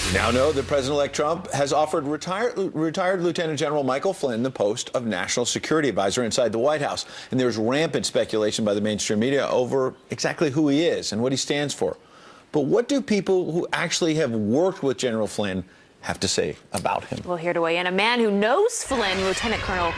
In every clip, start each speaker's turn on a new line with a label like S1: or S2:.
S1: You now know that President-elect Trump has offered retired Lieutenant General Michael Flynn the post of National Security Advisor inside the White House. And there's rampant speculation by the mainstream media over exactly who he is and what he stands for. But what do people who actually have worked with General Flynn have to say about him?
S2: Well, here to weigh in, a man who knows Flynn, Lieutenant Colonel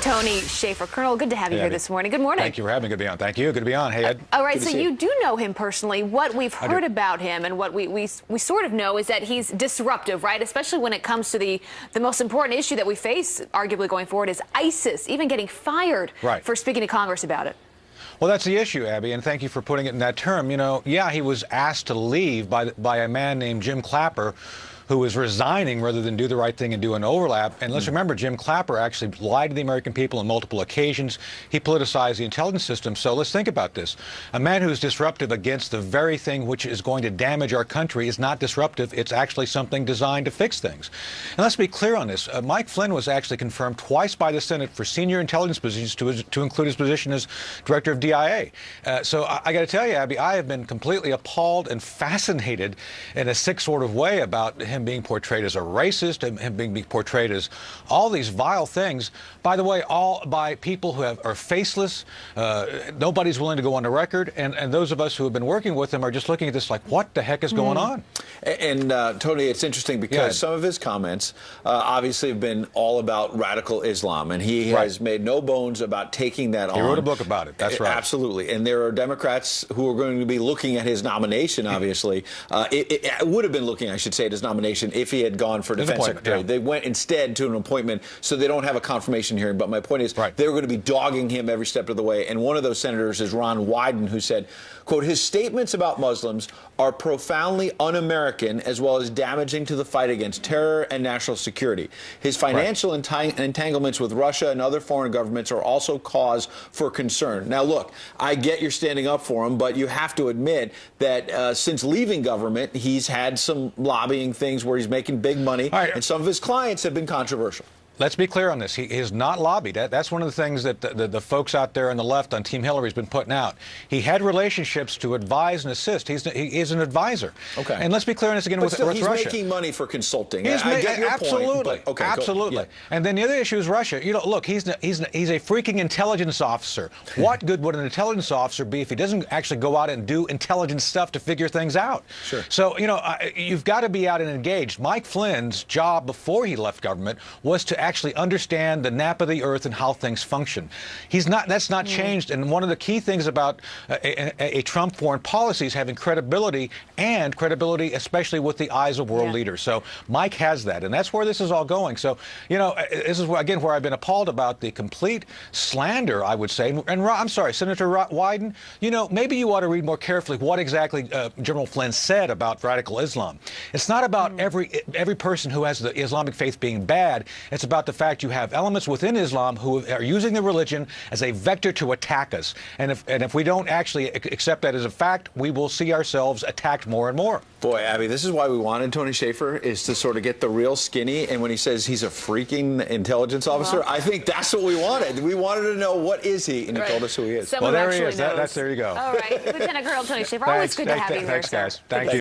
S2: Tony Shaffer. Colonel, good to have you here this morning. Good morning.
S3: Thank you for having me. Good to be on. Thank you. Good to be on. Hey, Ed.
S2: All right, so you do know him personally. What we've heard about him and what we sort of know is that he's disruptive, right? Especially when it comes to the most important issue that we face, arguably going forward, is ISIS, even getting fired for speaking to Congress about it.
S3: Well, that's the issue, Abby, and thank you for putting it in that term. You know, yeah, he was asked to leave by a man named Jim Clapper, who was resigning rather than do the right thing and do an overlap. And let's remember, Jim Clapper actually lied to the American people on multiple occasions. He politicized the intelligence system. So let's think about this. A man who's disruptive against the very thing which is going to damage our country is not disruptive. It's actually something designed to fix things. And let's be clear on this. Mike Flynn was actually confirmed twice by the Senate for senior intelligence positions to include his position as director of DIA. So I got to tell you, Abby, I have been completely appalled and fascinated in a sick sort of way about him being portrayed as a racist, and him being portrayed as all these vile things. By the way, all by people who are faceless. Nobody's willing to go on the record, and those of us who have been working with him are just looking at this like, what the heck is going on?
S1: And Tony, it's interesting because some of his comments obviously have been all about radical Islam, and he has made no bones about taking that on.
S3: He wrote a book about it. That's right.
S1: Absolutely. And there are Democrats who are going to be looking at his nomination, obviously. It would have been looking, I should say, at his nomination if he had gone for defense secretary. They went instead to an appointment, so they don't have a confirmation hearing. But my point is, they're going to be dogging him every step of the way. And one of those senators is Ron Wyden, who said, quote, his statements about Muslims are profoundly un-American as well as damaging to the fight against terror and national security. His financial entanglements with Russia and other foreign governments are also cause for concern. Now, look, I get you're standing up for him, but you have to admit that since leaving government, he's had some lobbying things where he's making big money, and some of his clients have been controversial.
S3: Let's be clear on this. He is not lobbied. That's one of the things that the folks out there on the left on Team Hillary has been putting out. He had relationships to advise and assist. He is an advisor. Okay. And let's be clear on this again with Russia.
S1: He's making money for consulting.
S3: I get your point. But, absolutely. And then the other issue is Russia. You know, look, he's a freaking intelligence officer. What good would an intelligence officer be if he doesn't actually go out and do intelligence stuff to figure things out? Sure. So, you know, you've got to be out and engaged. Mike Flynn's job before he left government was to actually understand the nap of the earth and how things function. That's not changed. And one of the key things about a Trump foreign policy is having credibility, and credibility especially with the eyes of world leaders. So Mike has that, and that's where this is all going. So, you know, this is again where I've been appalled about the complete slander, I would say. And I'm sorry, Senator Wyden, you know, maybe you ought to read more carefully what exactly General Flynn said about radical Islam. It's not about every person who has the Islamic faith being bad. It's about the fact you have elements within Islam who are using the religion as a vector to attack us. And if we don't actually accept that as a fact, we will see ourselves attacked more and more.
S1: Boy, Abby, this is why we wanted Tony Shaffer, is to sort of get the real skinny. And when he says he's a freaking intelligence officer, I think that's what we wanted. We wanted to know, what is he? And he told us who he is.
S2: Someone
S3: well, there he is.
S2: There
S3: you go.
S2: All right. Lieutenant Colonel Tony Shaffer, always good to have you here,
S3: Thanks, guys. Thank you.